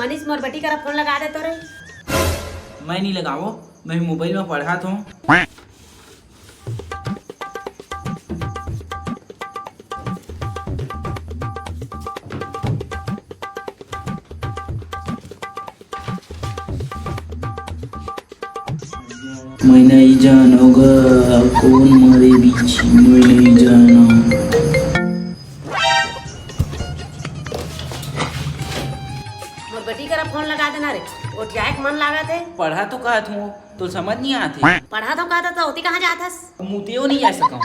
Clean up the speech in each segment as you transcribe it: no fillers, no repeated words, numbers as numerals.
मनीष मोर बेटी करा फोन लगा दे तो रे। मैं नहीं लगाओ, मैं मोबाइल में पढ़ा था। मैं नहीं जानूंगा कौन मारे बीच, मैं नहीं जाना। मोर बेटी करा फोन लगा देना रे, वो जाए मन लागत है। पढ़ा तो कहा था तो समझ नहीं आते। पढ़ा तो कहता था होती कहाँ जाथस। मुतियो नहीं जा सका।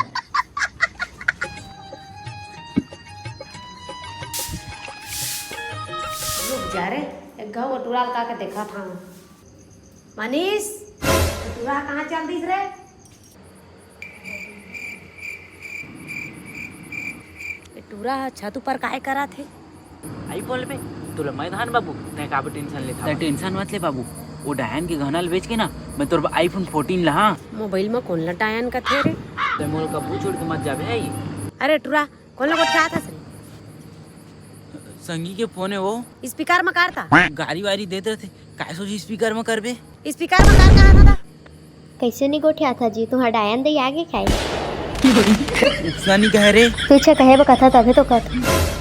रुक जा रे, एक घाव वटूरा का के देखा था। मनीष वटूरा कहाँ चल दिस रे। टूरा छत ऊपर काहे करा थे। आई बोल बे तोला मैदान बाबू तय का टेंशन लेता। टेंशन मत ले बाबू, वो डायन के गहना बेच के ना मैं तोर आईफोन 14 लहा। मोबाइल में कौन लटायन का थे रे। ते मोल का पूछ छोड़ के मत जाबे है। अरे टूरा कौन लोग उठा था रे। संगी के फोन है वो, स्पीकर में करता। गाड़ी वारी देते थे, काय सोची स्पीकर में करबे। स्पीकर में कर कहा था। कैसे नहीं गोठिया था जी तुहार डायन दे आगे खाए। सनी कह रे तुझे कहे वो कथा तभी तो कथा